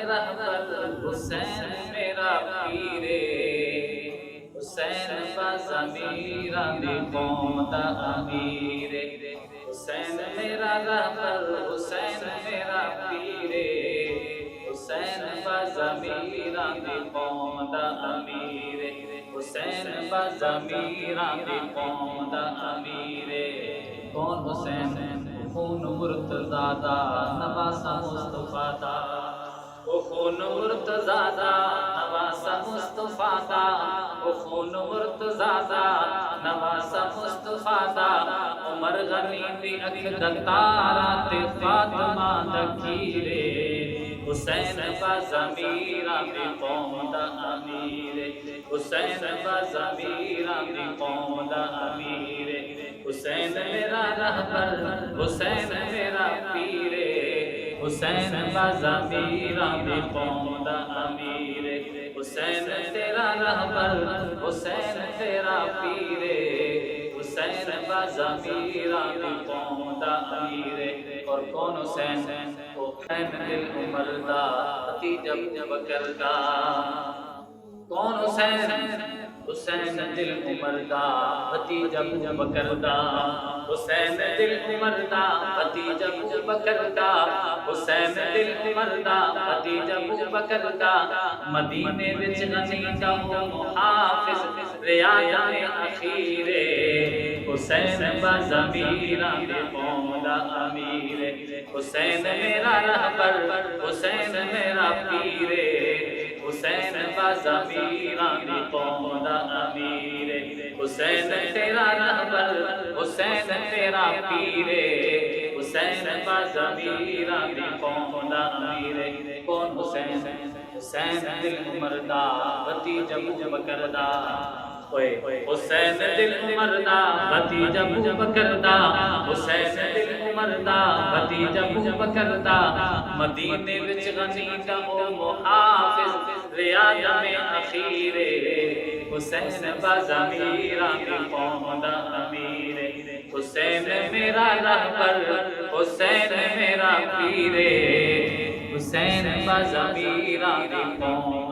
رہبر حسین میرا پیرے حسین ضمیراں دی قوم دا امیر حسین میرا رہبر حسین میرا پیرے حسین ضمیراں دی قوم دا امیر حسین ضمیراں دی قوم دا امیر کون حسین خون مرتضیٰ دا نواسہ مصطفیٰ دا او خون مرتضیٰ دا نواسہ مصطفیٰ دا او خون مرتضیٰ دا نواسہ مصطفیٰ دا عمر غنی دی اکھ دا تارا تے فاطمہ دا کھیرے حسین ضمیراں دی قوم دا امیر حسین ضمیراں دی قوم دا امیر حسین میرا رہبر حسین میرا پیرے حسین ضمیراں دی قوم دا امیر حسین تیرا رہبر حسین تیرا پیرے حسین ضمیراں دی قوم دا امیر اور کون حسین حسین دل عمر دا بھتیجا بکر دا کون حسین حسین دل عمر دا بھتیجا بکر دا حسین دل عمر دا بھتیجا بکر دا حسین دل عمر دا بھتیجا بکر دا مدینے وچ غنی دا او محافظ ریاض میں اخیرے حسین ضمیراں دی قوم دا امیر حسین میرا رہبر حسین میرا پیرے حسین ضمیراں دی قوم دا امیر حسین تیرا رہبر حسین تیرا پیرے حسین ضمیراں دی قوم دا امیر کون حسین حسین دل عمر دا بھتیجا بکر دا حسین دل عمر دا بھتیجا بکر دا حسین دل عمر دا بھتیجا بکر دا مدینے وچ غنی دا او محافظ ریاض میں اخیرے حسین ضمیراں دی قوم دا امیر حسین میرا رہبر حسین میرا پیرے حسین ضمیراں دی قوم